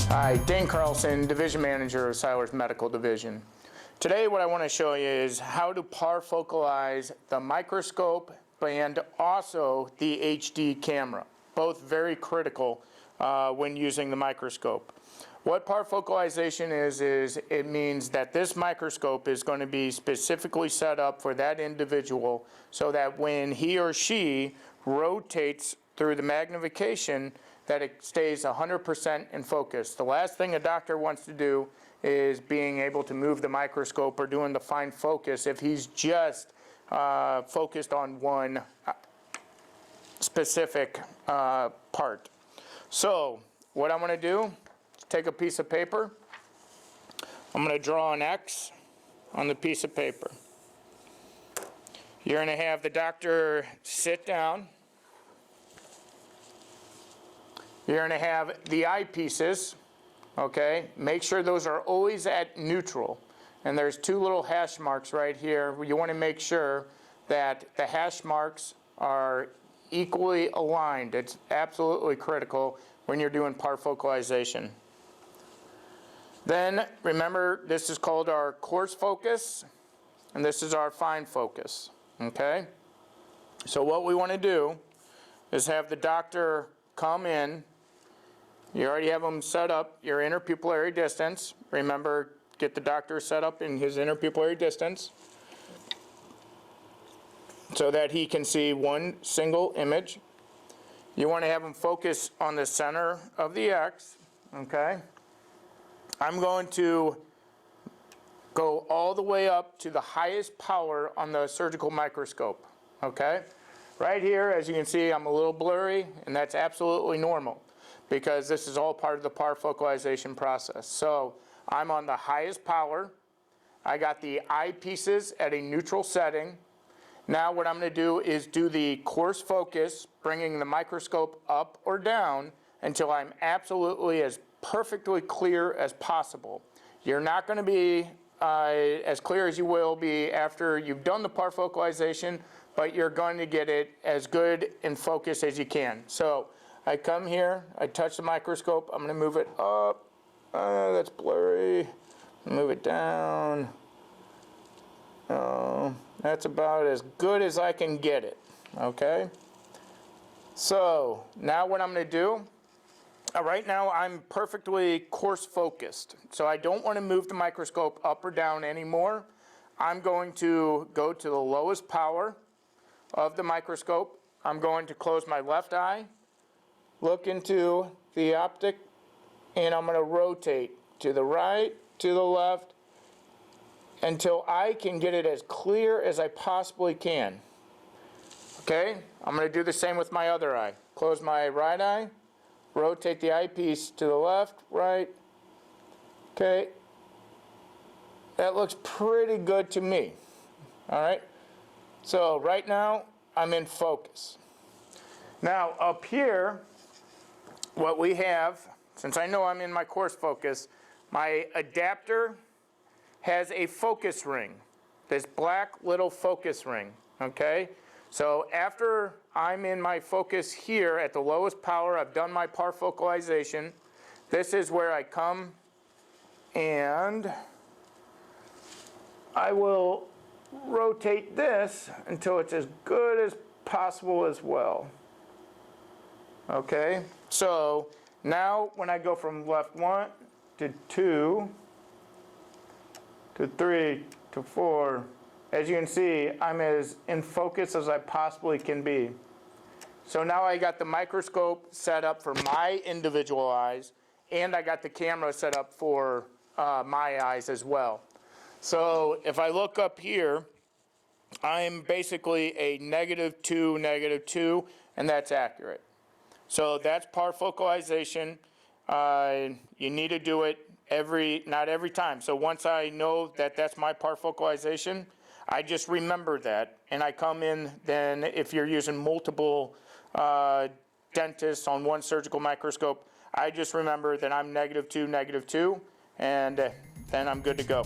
Hi, Dane Carlson, Division Manager of Siler's Medical Division. Today what I want to show you is how to parafocalize the microscope and also the HD camera. Both very critical when using the microscope. What parafocalization is it means that this microscope is going to be specifically set up for that individual so that when he or she rotates through the magnification, that it stays 100% in focus. The last thing a doctor wants to do is being able to move the microscope or doing the fine focus if he's just focused on one specific part. So what I'm going to do is take a piece of paper. I'm going to draw an X on the piece of paper. You're going to have the doctor sit down. You're going to have the eyepieces, okay? Make sure those are always at neutral. And there's two little hash marks right here. You want to make sure that the hash marks are equally aligned. It's absolutely critical when you're doing parafocalization. Then, remember, this is called our coarse focus, and this is our fine focus, okay? So what we want to do is have the doctor come in. You already have them set up, your interpupillary distance. Remember, get the doctor set up in his interpupillary distance so that he can see one single image. You want to have him focus on the center of the X, okay? I'm going to go all the way up to the highest power on the surgical microscope, okay? Right here, as you can see, I'm a little blurry, and that's absolutely normal, because this is all part of the parafocalization process. So I'm on the highest power. I got the eyepieces at a neutral setting. Now what I'm going to do is do the coarse focus, bringing the microscope up or down until I'm absolutely as perfectly clear as possible. You're not going to be as clear as you will be after you've done the parafocalization, but you're going to get it as good in focus as you can. So I come here, I touch the microscope, I'm going to move it up, that's blurry, move it down, that's about as good as I can get it, okay? So now what I'm going to do, right now I'm perfectly coarse focused, so I don't want to move the microscope up or down anymore. I'm going to go to the lowest power of the microscope. I'm going to close my left eye, look into the optic, and I'm going to rotate to the right, to the left, until I can get it as clear as I possibly can. Okay? I'm going to do the same with my other eye. Close my right eye, rotate the eyepiece to the left, right. Okay? That looks pretty good to me. All right? So right now, I'm in focus. Now up here, what we have, since I know I'm in my coarse focus, my adapter has a focus ring, this black little focus ring, okay? So after I'm in my focus here at the lowest power, I've done my parafocalization, this is where I come and I will rotate this until it's as good as possible as well. Okay, so now when I go from left 1 to 2 to 3 to 4, as you can see, I'm as in focus as I possibly can be. So now I got the microscope set up for my individual eyes, and I got the camera set up for my eyes as well. So if I look up here, I'm basically a -2, -2, and that's accurate. So that's parafocalization. You need to do it not every time. So once I know that that's my parafocalization, I just remember that, and I come in. Then if you're using multiple dentists on one surgical microscope, I just remember that I'm -2, -2, and then I'm good to go.